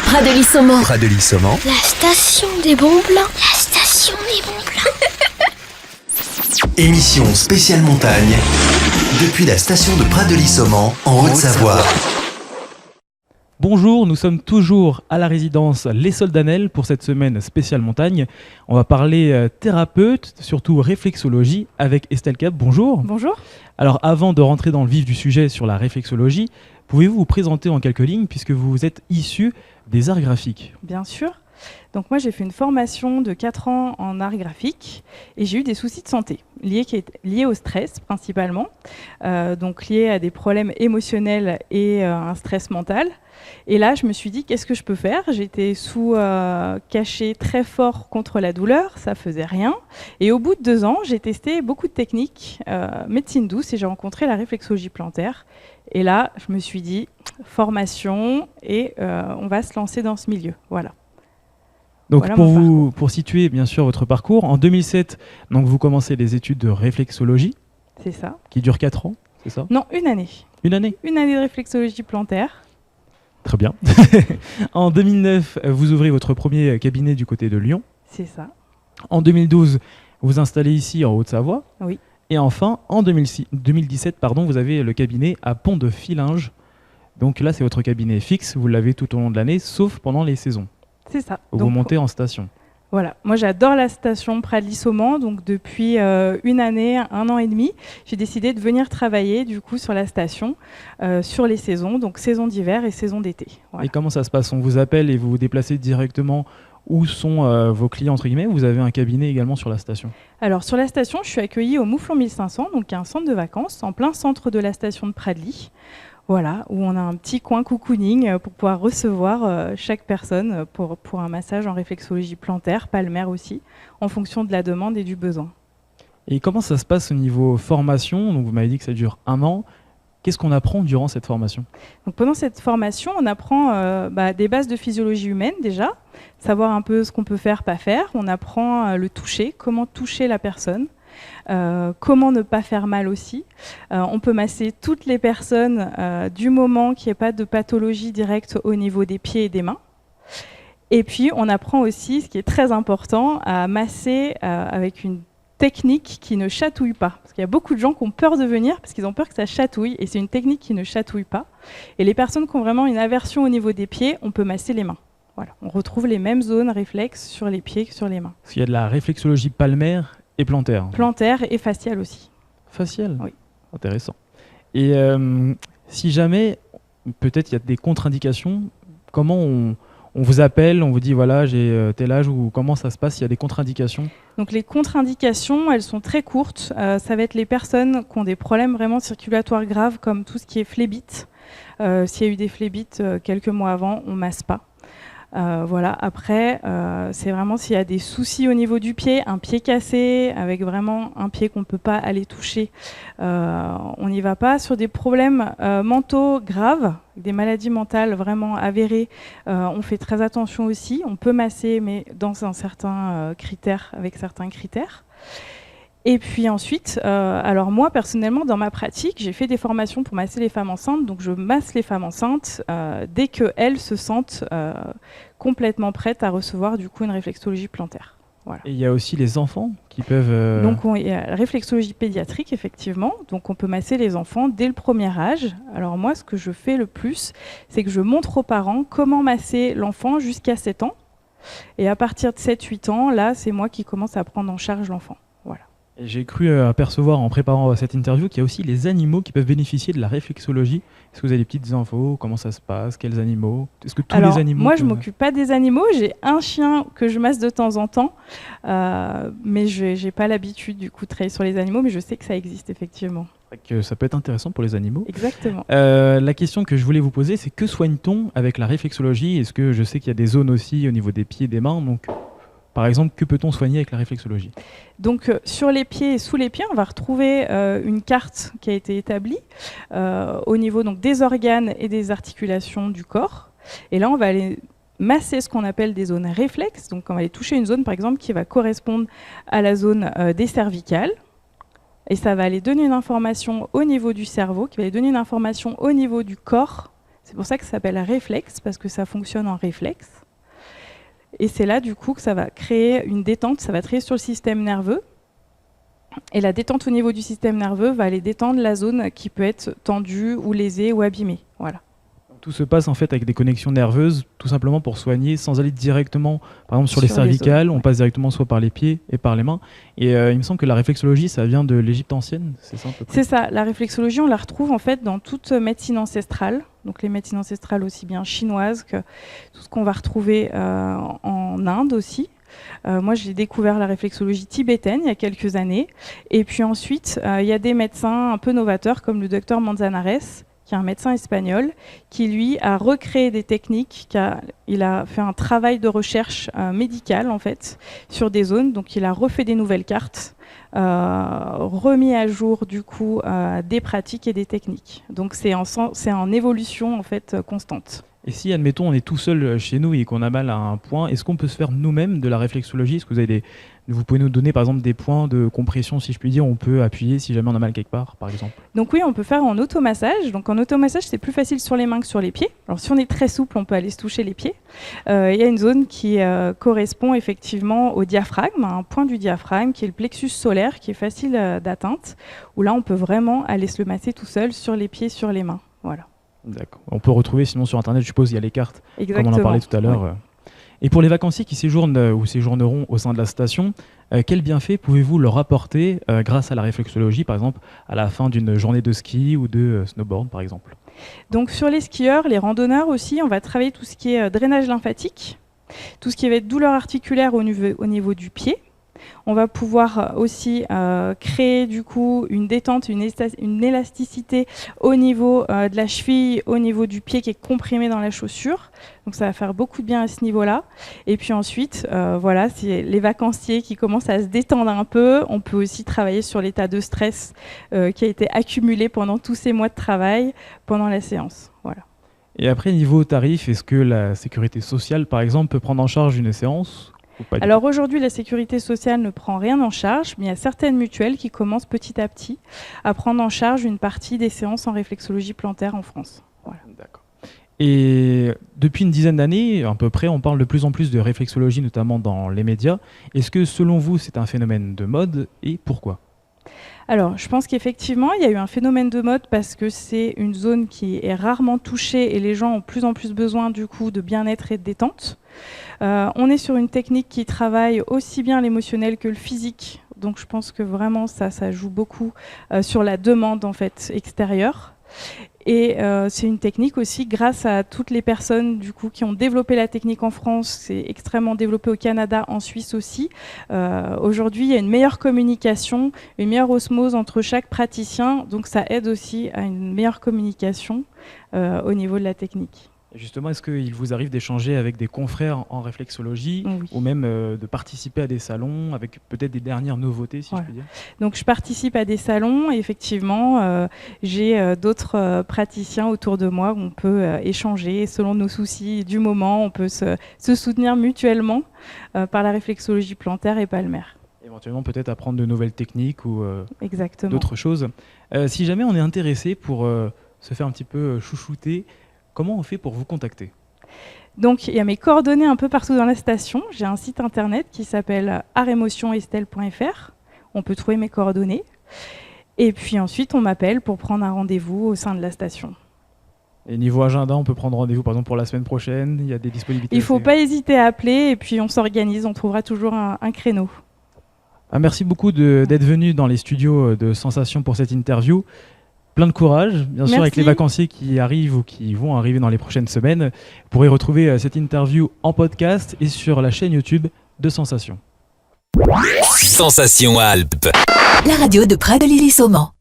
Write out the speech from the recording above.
Pradely-Saumon. Pradely-Saumon. La station des bons plans. La station des bons plans. Émission spéciale montagne depuis la station de Pradely-Saumon en Haute-Savoie. Bonjour, nous sommes toujours à la résidence Les Soldanelles pour cette semaine spéciale montagne. On va parler thérapeute, surtout réflexologie avec Estelle Cap. Bonjour. Bonjour. Alors avant de rentrer dans le vif du sujet sur la réflexologie, pouvez-vous vous présenter en quelques lignes puisque vous êtes issu des arts graphiques? Bien sûr. Donc moi j'ai fait une formation de 4 ans en arts graphiques et j'ai eu des soucis de santé liés au stress principalement, donc liés à des problèmes émotionnels et un stress mental. Et là je me suis dit qu'est-ce que je peux faire? J'étais sous cachet très fort contre la douleur, ça faisait rien. Et au bout de 2 ans j'ai testé beaucoup de techniques médecine douce et j'ai rencontré la réflexologie plantaire. Et là je me suis dit formation et on va se lancer dans ce milieu. Voilà. Donc voilà pour situer bien sûr votre parcours, en 2007, donc vous commencez les études de réflexologie. C'est ça. Qui durent 4 ans, c'est ça? Non, 1 année. Une année? Une année de réflexologie plantaire. Très bien. En 2009, vous ouvrez votre premier cabinet du côté de Lyon. C'est ça. En 2012, vous vous installez ici en Haute-Savoie. Oui. Et enfin, en 2017, vous avez le cabinet à Pont-de-Fillinges. Donc là, c'est votre cabinet fixe, vous l'avez tout au long de l'année, sauf pendant les saisons. C'est ça. Vous donc, montez en station. Voilà. Moi, j'adore la station Pradely-Saumon. Donc, depuis 1 année, 1 an et demi, j'ai décidé de venir travailler du coup sur la station, sur les saisons, donc saison d'hiver et saison d'été. Voilà. Et comment ça se passe? On vous appelle et vous vous déplacez directement où sont vos clients, entre guillemets? Vous avez un cabinet également sur la station? Alors, sur la station, je suis accueillie au Mouflon 1500, donc un centre de vacances en plein centre de la station de Pradely. Voilà, où on a un petit coin cocooning pour pouvoir recevoir chaque personne pour un massage en réflexologie plantaire, palmaire aussi, en fonction de la demande et du besoin. Et comment ça se passe au niveau formation? Donc vous m'avez dit que ça dure 1 an. Qu'est-ce qu'on apprend durant cette formation? Donc pendant cette formation, on apprend des bases de physiologie humaine déjà, savoir un peu ce qu'on peut faire, pas faire. On apprend le toucher, comment toucher la personne. Comment ne pas faire mal aussi. On peut masser toutes les personnes du moment qu'il n'y ait pas de pathologie directe au niveau des pieds et des mains. Et puis on apprend aussi, ce qui est très important, à masser avec une technique qui ne chatouille pas. Parce qu'il y a beaucoup de gens qui ont peur de venir parce qu'ils ont peur que ça chatouille et c'est une technique qui ne chatouille pas. Et les personnes qui ont vraiment une aversion au niveau des pieds, on peut masser les mains. Voilà. On retrouve les mêmes zones réflexes sur les pieds que sur les mains. Parce qu'il y a de la réflexologie palmaire et plantaire. Plantaire et faciale aussi. Faciale? Oui. Intéressant. Et si jamais, peut-être il y a des contre-indications, comment on vous appelle, on vous dit voilà j'ai tel âge, ou comment ça se passe? Il y a des contre-indications? Donc les contre-indications, elles sont très courtes. Ça va être les personnes qui ont des problèmes vraiment circulatoires graves, comme tout ce qui est phlébite. S'il y a eu des phlébites quelques mois avant, on masse pas. Voilà. Après, c'est vraiment s'il y a des soucis au niveau du pied, un pied cassé, avec vraiment un pied qu'on ne peut pas aller toucher, on n'y va pas. Sur des problèmes mentaux graves, des maladies mentales vraiment avérées, on fait très attention aussi. On peut masser, mais dans un certain critère, avec certains critères. Et puis ensuite, alors moi personnellement dans ma pratique, j'ai fait des formations pour masser les femmes enceintes, donc je masse les femmes enceintes dès qu'elles se sentent complètement prêtes à recevoir du coup une réflexologie plantaire. Voilà. Et il y a aussi les enfants qui peuvent... Donc il y a la réflexologie pédiatrique effectivement, donc on peut masser les enfants dès le premier âge. Alors moi ce que je fais le plus, c'est que je montre aux parents comment masser l'enfant jusqu'à 7 ans. Et à partir de 7-8 ans, là c'est moi qui commence à prendre en charge l'enfant. Et j'ai cru apercevoir en préparant cette interview qu'il y a aussi les animaux qui peuvent bénéficier de la réflexologie. Est-ce que vous avez des petites infos? Comment ça se passe? Quels animaux? Est-ce que tous les animaux... Moi, je ne m'occupe pas des animaux. J'ai un chien que je masse de temps en temps. Mais je n'ai pas l'habitude du coup de travailler sur les animaux. Mais je sais que ça existe effectivement. Que ça peut être intéressant pour les animaux. Exactement. La question que je voulais vous poser, c'est que soigne-t-on avec la réflexologie? Est-ce que je sais qu'il y a des zones aussi au niveau des pieds et des mains, donc... Par exemple, que peut-on soigner avec la réflexologie? Donc, sur les pieds et sous les pieds, on va retrouver une carte qui a été établie au niveau donc, des organes et des articulations du corps. Et là, on va aller masser ce qu'on appelle des zones réflexes. Donc, on va aller toucher une zone, par exemple, qui va correspondre à la zone des cervicales. Et ça va aller donner une information au niveau du cerveau, qui va aller donner une information au niveau du corps C'est pour ça que ça s'appelle réflexe, parce que ça fonctionne en réflexe. Et c'est là, du coup, que ça va créer une détente, ça va travailler sur le système nerveux. Et la détente au niveau du système nerveux va aller détendre la zone qui peut être tendue ou lésée ou abîmée. Voilà. Tout se passe en fait avec des connexions nerveuses, tout simplement pour soigner, sans aller directement, par exemple sur les cervicales, on passe directement soit par les pieds et par les mains. Et il me semble que la réflexologie, ça vient de l'Égypte ancienne, c'est ça à peu près ? C'est ça, la réflexologie, on la retrouve en fait dans toute médecine ancestrale, donc les médecines ancestrales aussi bien chinoises que tout ce qu'on va retrouver en Inde aussi. Moi, j'ai découvert la réflexologie tibétaine il y a quelques années. Et puis ensuite, il y a des médecins un peu novateurs comme le docteur Manzanares, qui est un médecin espagnol, qui lui a recréé des techniques, il a fait un travail de recherche médicale en fait sur des zones, donc il a refait des nouvelles cartes, remis à jour du coup des pratiques et des techniques. Donc c'est en évolution en fait constante. Et si, admettons, on est tout seul chez nous et qu'on a mal à un point, est-ce qu'on peut se faire nous-mêmes de la réflexologie ? Est-ce que vous pouvez nous donner par exemple des points de compression, si je puis dire, on peut appuyer si jamais on a mal quelque part, par exemple ? Donc oui, on peut faire en automassage. Donc en automassage, c'est plus facile sur les mains que sur les pieds. Alors si on est très souple, on peut aller se toucher les pieds. Il y a une zone qui correspond effectivement au diaphragme, à un point du diaphragme, qui est le plexus solaire, qui est facile d'atteinte, où là, on peut vraiment aller se le masser tout seul sur les pieds, sur les mains. Voilà. D'accord. On peut retrouver sinon sur Internet, je suppose, il y a les cartes, Exactement. comme on en parlait tout à l'heure. Oui. Et pour les vacanciers qui séjournent ou séjourneront au sein de la station, quels bienfaits pouvez-vous leur apporter grâce à la réflexologie, par exemple, à la fin d'une journée de ski ou de snowboard, par exemple ? Donc sur les skieurs, les randonneurs aussi, on va travailler tout ce qui est drainage lymphatique, tout ce qui va être douleur articulaire au niveau du pied. On va pouvoir aussi créer du coup une détente, une élasticité au niveau de la cheville, au niveau du pied qui est comprimé dans la chaussure. Donc ça va faire beaucoup de bien à ce niveau-là. Et puis ensuite, voilà, c'est les vacanciers qui commencent à se détendre un peu. On peut aussi travailler sur l'état de stress qui a été accumulé pendant tous ces mois de travail pendant la séance. Voilà. Et après, niveau tarif, est-ce que la sécurité sociale, par exemple, peut prendre en charge une séance ? Alors aujourd'hui, la sécurité sociale ne prend rien en charge, mais il y a certaines mutuelles qui commencent petit à petit à prendre en charge une partie des séances en réflexologie plantaire en France. Voilà. D'accord. Et depuis une dizaine d'années, à peu près, on parle de plus en plus de réflexologie, notamment dans les médias. Est-ce que, selon vous, c'est un phénomène de mode et pourquoi ? Alors, je pense qu'effectivement, il y a eu un phénomène de mode parce que c'est une zone qui est rarement touchée et les gens ont de plus en plus besoin du coup de bien-être et de détente. On est sur une technique qui travaille aussi bien l'émotionnel que le physique. Donc, je pense que vraiment, ça joue beaucoup sur la demande en fait extérieure. Et c'est une technique aussi, grâce à toutes les personnes du coup qui ont développé la technique en France, c'est extrêmement développé au Canada, en Suisse aussi. Aujourd'hui, il y a une meilleure communication, une meilleure osmose entre chaque praticien, donc ça aide aussi à une meilleure communication au niveau de la technique. Et justement, est-ce qu'il vous arrive d'échanger avec des confrères en réflexologie Oui. ou même de participer à des salons avec peut-être des dernières nouveautés, si je puis dire ? Donc je participe à des salons et effectivement, j'ai d'autres praticiens autour de moi où on peut échanger selon nos soucis du moment, on peut se soutenir mutuellement par la réflexologie plantaire et palmaire. Éventuellement peut-être apprendre de nouvelles techniques ou Exactement. d'autres choses. Si jamais on est intéressé pour se faire un petit peu chouchouter, comment on fait pour vous contacter ? Donc, il y a mes coordonnées un peu partout dans la station. J'ai un site internet qui s'appelle artemotionestelle.fr. On peut trouver mes coordonnées. Et puis ensuite, on m'appelle pour prendre un rendez-vous au sein de la station. Et niveau agenda, on peut prendre rendez-vous par exemple pour la semaine prochaine ? Il y a des disponibilités ? Il ne faut pas hésiter à appeler et puis on s'organise. On trouvera toujours un créneau. Merci beaucoup d'être venu dans les studios de Sensation pour cette interview. Plein de courage, bien sûr, avec les vacanciers qui arrivent ou qui vont arriver dans les prochaines semaines. Vous pourrez retrouver cette interview en podcast et sur la chaîne YouTube de Sensation. Sensation Alpes. La radio de Pradelles-Lille-Saumon.